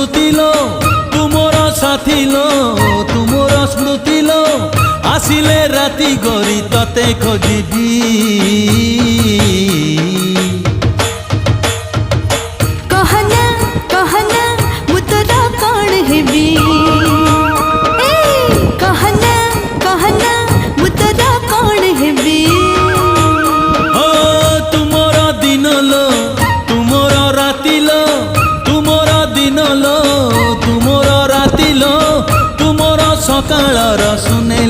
स्मृति लो तुमर साथी लो तुमर स्मृति लो आसिले राति गरी तते खोजिबी कहना कहना मु तोरा कौन हेबी कहना कहना मु तोरा कौन हेबी ओ तुमर दिन लो तुमर राति लो तुमर दिन लो तुमर राति लो तुमर सकाळर सुने